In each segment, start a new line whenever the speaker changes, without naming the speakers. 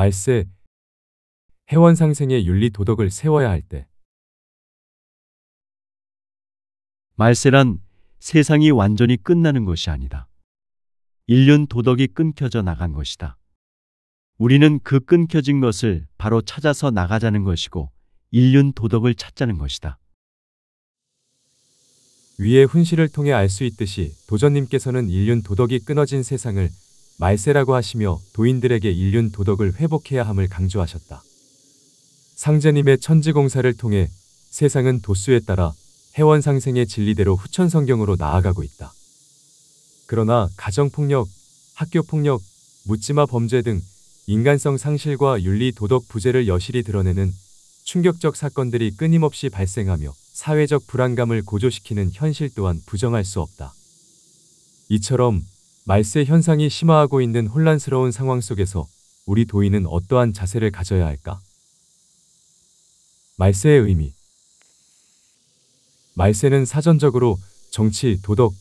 말세, 해원상생의 윤리 도덕을 세워야 할 때.
말세란 세상이 완전히 끝나는 것이 아니다. 인륜 도덕이 끊겨져 나간 것이다. 우리는 그 끊겨진 것을 바로 찾아서 나가자는 것이고 인륜 도덕을 찾자는 것이다.
위의 훈시를 통해 알 수 있듯이 도전님께서는 인륜 도덕이 끊어진 세상을 말세라고 하시며 도인들에게 인륜 도덕을 회복해야 함을 강조하셨다. 상제님의 천지공사를 통해 세상은 도수에 따라 해원상생의 진리대로 후천성경으로 나아가고 있다. 그러나 가정폭력, 학교폭력, 묻지마 범죄 등 인간성 상실과 윤리 도덕 부재를 여실히 드러내는 충격적 사건들이 끊임없이 발생하며 사회적 불안감을 고조시키는 현실 또한 부정할 수 없다. 이처럼 말세 현상이 심화하고 있는 혼란스러운 상황 속에서 우리 도인은 어떠한 자세를 가져야 할까? 말세의 의미. 말세는 사전적으로 정치, 도덕,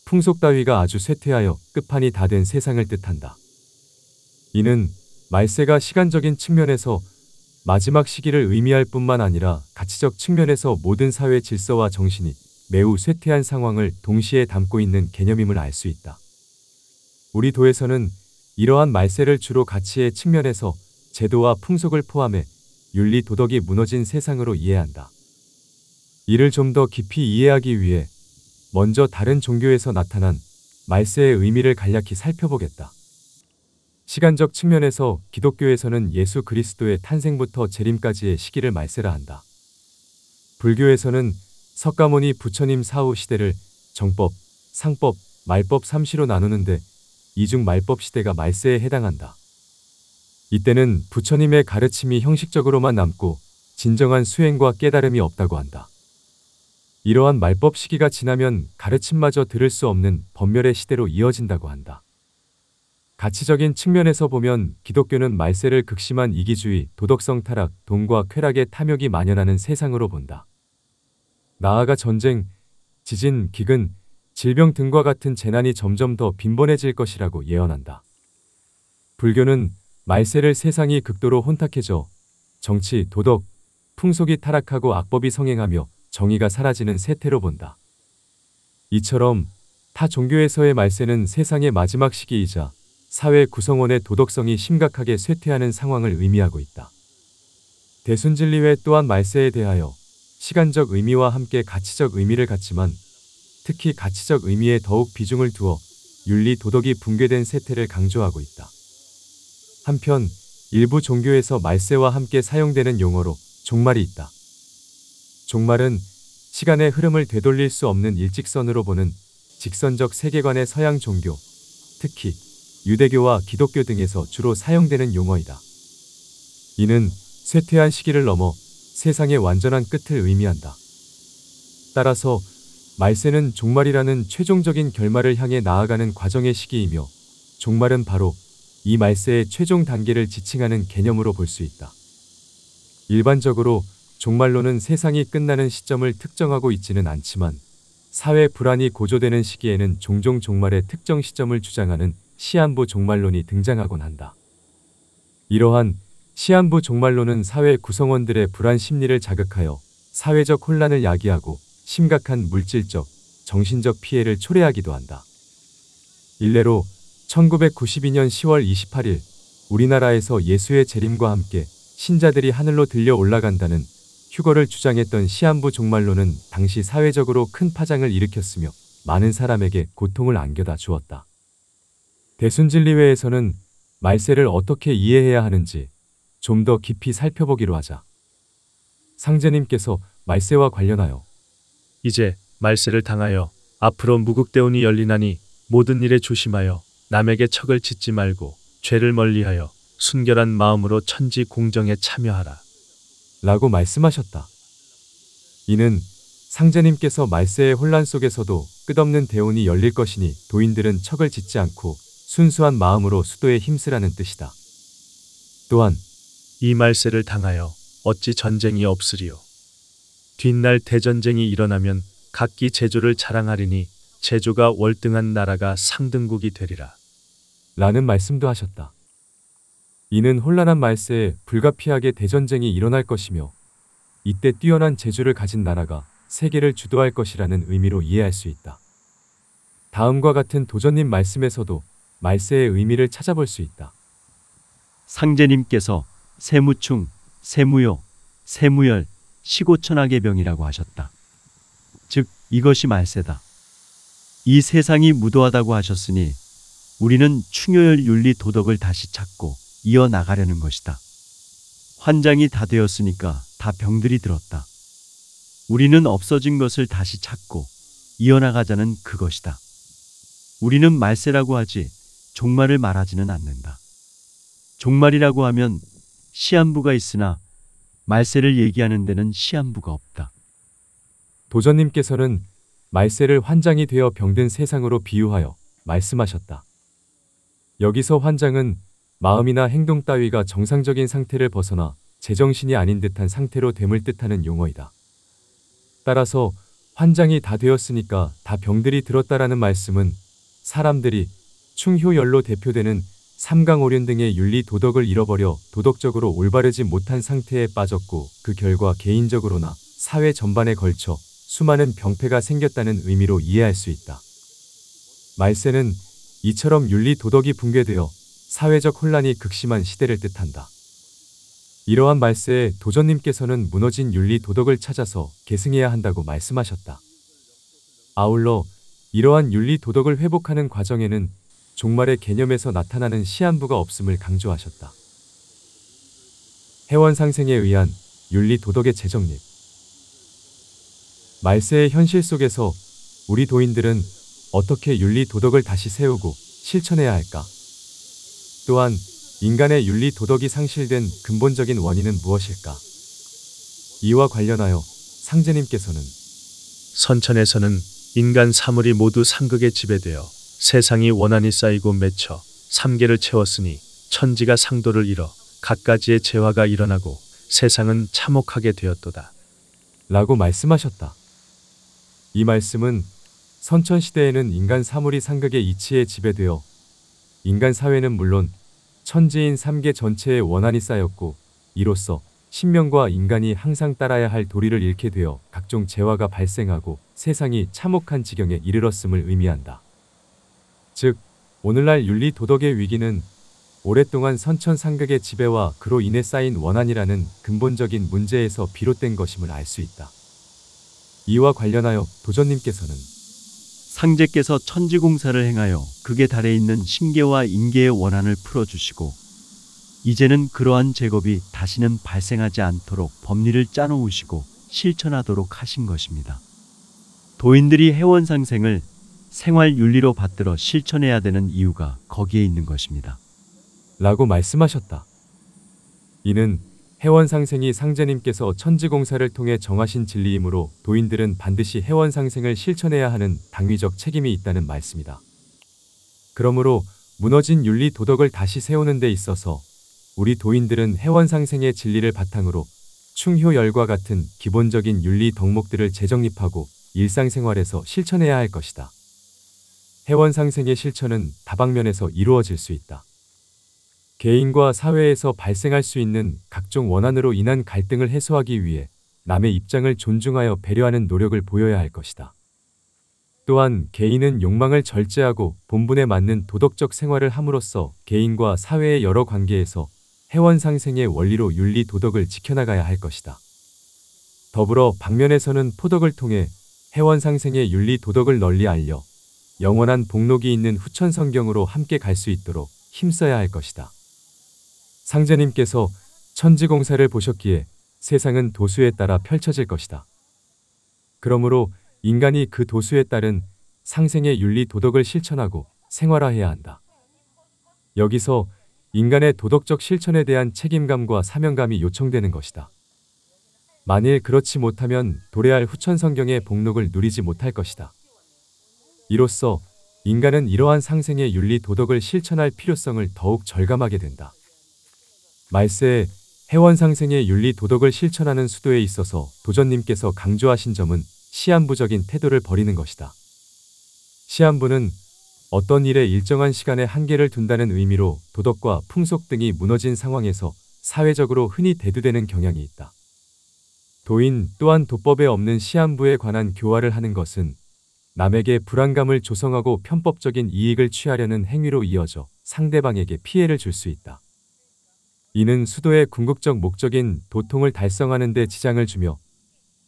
풍속 따위가 아주 쇠퇴하여 끝판이 다 된 세상을 뜻한다. 이는 말세가 시간적인 측면에서 마지막 시기를 의미할 뿐만 아니라 가치적 측면에서 모든 사회 질서와 정신이 매우 쇠퇴한 상황을 동시에 담고 있는 개념임을 알 수 있다. 우리 도에서는 이러한 말세를 주로 가치의 측면에서 제도와 풍속을 포함해 윤리 도덕이 무너진 세상으로 이해한다. 이를 좀 더 깊이 이해하기 위해 먼저 다른 종교에서 나타난 말세의 의미를 간략히 살펴보겠다. 시간적 측면에서 기독교에서는 예수 그리스도의 탄생부터 재림까지의 시기를 말세라 한다. 불교에서는 석가모니 부처님 사후 시대를 정법, 상법, 말법 3시로 나누는데 이 중 말법 시대가 말세에 해당한다. 이때는 부처님의 가르침이 형식적으로만 남고 진정한 수행과 깨달음이 없다고 한다. 이러한 말법 시기가 지나면 가르침마저 들을 수 없는 법멸의 시대로 이어진다고 한다. 가치적인 측면에서 보면 기독교는 말세를 극심한 이기주의, 도덕성 타락, 돈과 쾌락의 탐욕이 만연하는 세상으로 본다. 나아가 전쟁, 지진, 기근, 질병 등과 같은 재난이 점점 더 빈번해질 것이라고 예언한다. 불교는 말세를 세상이 극도로 혼탁해져 정치, 도덕, 풍속이 타락하고 악법이 성행하며 정의가 사라지는 세태로 본다. 이처럼 타 종교에서의 말세는 세상의 마지막 시기이자 사회 구성원의 도덕성이 심각하게 쇠퇴하는 상황을 의미하고 있다. 대순진리회 또한 말세에 대하여 시간적 의미와 함께 가치적 의미를 갖지만 특히 가치적 의미에 더욱 비중을 두어 윤리 도덕이 붕괴된 세태를 강조하고 있다. 한편 일부 종교에서 말세와 함께 사용되는 용어로 종말이 있다. 종말은 시간의 흐름을 되돌릴 수 없는 일직선으로 보는 직선적 세계관의 서양 종교, 특히 유대교와 기독교 등에서 주로 사용되는 용어이다. 이는 쇠퇴한 시기를 넘어 세상의 완전한 끝을 의미한다. 따라서 말세는 종말이라는 최종적인 결말을 향해 나아가는 과정의 시기이며 종말은 바로 이 말세의 최종 단계를 지칭하는 개념으로 볼 수 있다. 일반적으로 종말론은 세상이 끝나는 시점을 특정하고 있지는 않지만 사회 불안이 고조되는 시기에는 종종 종말의 특정 시점을 주장하는 시한부 종말론이 등장하곤 한다. 이러한 시한부 종말론은 사회 구성원들의 불안 심리를 자극하여 사회적 혼란을 야기하고 심각한 물질적, 정신적 피해를 초래하기도 한다. 일례로 1992년 10월 28일 우리나라에서 예수의 재림과 함께 신자들이 하늘로 들려 올라간다는 휴거를 주장했던 시한부 종말론은 당시 사회적으로 큰 파장을 일으켰으며 많은 사람에게 고통을 안겨다 주었다. 대순진리회에서는 말세를 어떻게 이해해야 하는지 좀 더 깊이 살펴보기로 하자. 상제님께서 말세와 관련하여
이제 말세를 당하여 앞으로 무국대운이 열리나니 모든 일에 조심하여 남에게 척을 짓지 말고 죄를 멀리하여 순결한 마음으로 천지 공정에 참여하라.
라고 말씀하셨다. 이는 상제님께서 말세의 혼란 속에서도 끝없는 대운이 열릴 것이니 도인들은 척을 짓지 않고 순수한 마음으로 수도에 힘쓰라는 뜻이다. 또한
이 말세를 당하여 어찌 전쟁이 없으리요. 뒷날 대전쟁이 일어나면 각기 제조를 자랑하리니 제조가 월등한 나라가 상등국이 되리라.
라는 말씀도 하셨다. 이는 혼란한 말세에 불가피하게 대전쟁이 일어날 것이며 이때 뛰어난 재주를 가진 나라가 세계를 주도할 것이라는 의미로 이해할 수 있다. 다음과 같은 도전님 말씀에서도 말세의 의미를 찾아볼 수 있다.
상제님께서 세무충, 세무요, 세무열, 시고천하의 병이라고 하셨다. 즉 이것이 말세다. 이 세상이 무도하다고 하셨으니 우리는 충효열 윤리 도덕을 다시 찾고 이어나가려는 것이다. 환장이 다 되었으니까 다 병들이 들었다. 우리는 없어진 것을 다시 찾고 이어나가자는 그것이다. 우리는 말세라고 하지 종말을 말하지는 않는다. 종말이라고 하면 시한부가 있으나 말세를 얘기하는 데는 시한부가 없다.
도전님께서는 말세를 환장이 되어 병든 세상으로 비유하여 말씀하셨다. 여기서 환장은 마음이나 행동 따위가 정상적인 상태를 벗어나 제정신이 아닌 듯한 상태로 됨을 뜻하는 용어이다. 따라서 환장이 다 되었으니까 다 병들이 들었다라는 말씀은 사람들이 충효열로 대표되는 삼강오륜 등의 윤리 도덕을 잃어버려 도덕적으로 올바르지 못한 상태에 빠졌고 그 결과 개인적으로나 사회 전반에 걸쳐 수많은 병폐가 생겼다는 의미로 이해할 수 있다. 말세는 이처럼 윤리 도덕이 붕괴되어 사회적 혼란이 극심한 시대를 뜻한다. 이러한 말세에 도전님께서는 무너진 윤리 도덕을 찾아서 계승해야 한다고 말씀하셨다. 아울러 이러한 윤리 도덕을 회복하는 과정에는 종말의 개념에서 나타나는 시한부가 없음을 강조하셨다. 해원상생에 의한 윤리 도덕의 재정립. 말세의 현실 속에서 우리 도인들은 어떻게 윤리 도덕을 다시 세우고 실천해야 할까? 또한 인간의 윤리 도덕이 상실된 근본적인 원인은 무엇일까? 이와 관련하여 상제님께서는
선천에서는 인간 사물이 모두 상극에 지배되어 세상이 원한이 쌓이고 맺혀 삼계를 채웠으니 천지가 상도를 잃어 갖가지의 재화가 일어나고 세상은 참혹하게 되었도다.
라고 말씀하셨다. 이 말씀은 선천시대에는 인간 사물이 상극의 이치에 지배되어 인간 사회는 물론 천지인 삼계 전체에 원한이 쌓였고 이로써 신명과 인간이 항상 따라야 할 도리를 잃게 되어 각종 재화가 발생하고 세상이 참혹한 지경에 이르렀음을 의미한다. 즉, 오늘날 윤리 도덕의 위기는 오랫동안 선천상극의 지배와 그로 인해 쌓인 원한이라는 근본적인 문제에서 비롯된 것임을 알 수 있다. 이와 관련하여 도전님께서는
상제께서 천지공사를 행하여 극의 달에 있는 신계와 인계의 원한을 풀어주시고 이제는 그러한 제겁이 다시는 발생하지 않도록 법리를 짜놓으시고 실천하도록 하신 것입니다. 도인들이 해원상생을 생활윤리로 받들어 실천해야 되는 이유가 거기에 있는 것입니다.
라고 말씀하셨다. 이는 해원상생이 상제님께서 천지공사를 통해 정하신 진리이므로 도인들은 반드시 해원상생을 실천해야 하는 당위적 책임이 있다는 말씀이다. 그러므로 무너진 윤리 도덕을 다시 세우는 데 있어서 우리 도인들은 해원상생의 진리를 바탕으로 충효열과 같은 기본적인 윤리 덕목들을 재정립하고 일상생활에서 실천해야 할 것이다. 해원상생의 실천은 다방면에서 이루어질 수 있다. 개인과 사회에서 발생할 수 있는 각종 원한으로 인한 갈등을 해소하기 위해 남의 입장을 존중하여 배려하는 노력을 보여야 할 것이다. 또한 개인은 욕망을 절제하고 본분에 맞는 도덕적 생활을 함으로써 개인과 사회의 여러 관계에서 해원상생의 원리로 윤리 도덕을 지켜나가야 할 것이다. 더불어 방면에서는 포덕을 통해 해원상생의 윤리 도덕을 널리 알려 영원한 복록이 있는 후천성경으로 함께 갈 수 있도록 힘써야 할 것이다. 상제님께서 천지공사를 보셨기에 세상은 도수에 따라 펼쳐질 것이다. 그러므로 인간이 그 도수에 따른 상생의 윤리 도덕을 실천하고 생활화해야 한다. 여기서 인간의 도덕적 실천에 대한 책임감과 사명감이 요청되는 것이다. 만일 그렇지 못하면 도래할 후천성경의 복록을 누리지 못할 것이다. 이로써 인간은 이러한 상생의 윤리 도덕을 실천할 필요성을 더욱 절감하게 된다. 말세에 해원상생의 윤리 도덕을 실천하는 수도에 있어서 도전님께서 강조하신 점은 시한부적인 태도를 버리는 것이다. 시한부는 어떤 일에 일정한 시간에 한계를 둔다는 의미로 도덕과 풍속 등이 무너진 상황에서 사회적으로 흔히 대두되는 경향이 있다. 도인 또한 도법에 없는 시한부에 관한 교화를 하는 것은 남에게 불안감을 조성하고 편법적인 이익을 취하려는 행위로 이어져 상대방에게 피해를 줄 수 있다. 이는 수도의 궁극적 목적인 도통을 달성하는 데 지장을 주며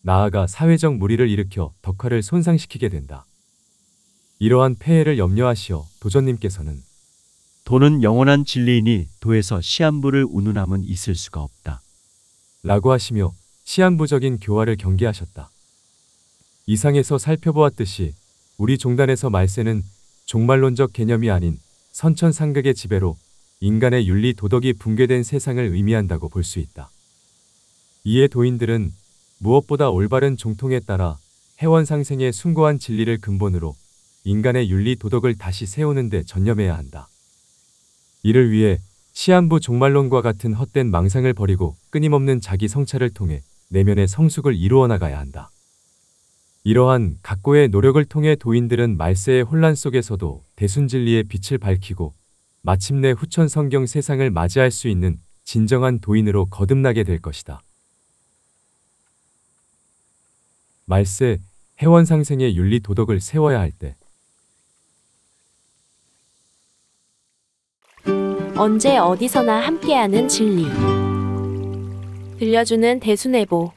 나아가 사회적 무리를 일으켜 덕화를 손상시키게 된다. 이러한 폐해를 염려하시어 도전님께서는
도는 영원한 진리이니 도에서 시한부를 운운함은 있을 수가 없다.
라고 하시며 시한부적인 교화를 경계하셨다. 이상에서 살펴보았듯이 우리 종단에서 말세는 종말론적 개념이 아닌 선천상극의 지배로 인간의 윤리 도덕이 붕괴된 세상을 의미한다고 볼 수 있다. 이에 도인들은 무엇보다 올바른 종통에 따라 해원상생의 숭고한 진리를 근본으로 인간의 윤리 도덕을 다시 세우는 데 전념해야 한다. 이를 위해 시한부 종말론과 같은 헛된 망상을 버리고 끊임없는 자기 성찰을 통해 내면의 성숙을 이루어 나가야 한다. 이러한 각고의 노력을 통해 도인들은 말세의 혼란 속에서도 대순진리의 빛을 밝히고 마침내 후천 성경 세상을 맞이할 수 있는 진정한 도인으로 거듭나게 될 것이다. 말세, 해원상생의 윤리 도덕을 세워야 할 때
언제 어디서나 함께하는 진리. 들려주는 대순애보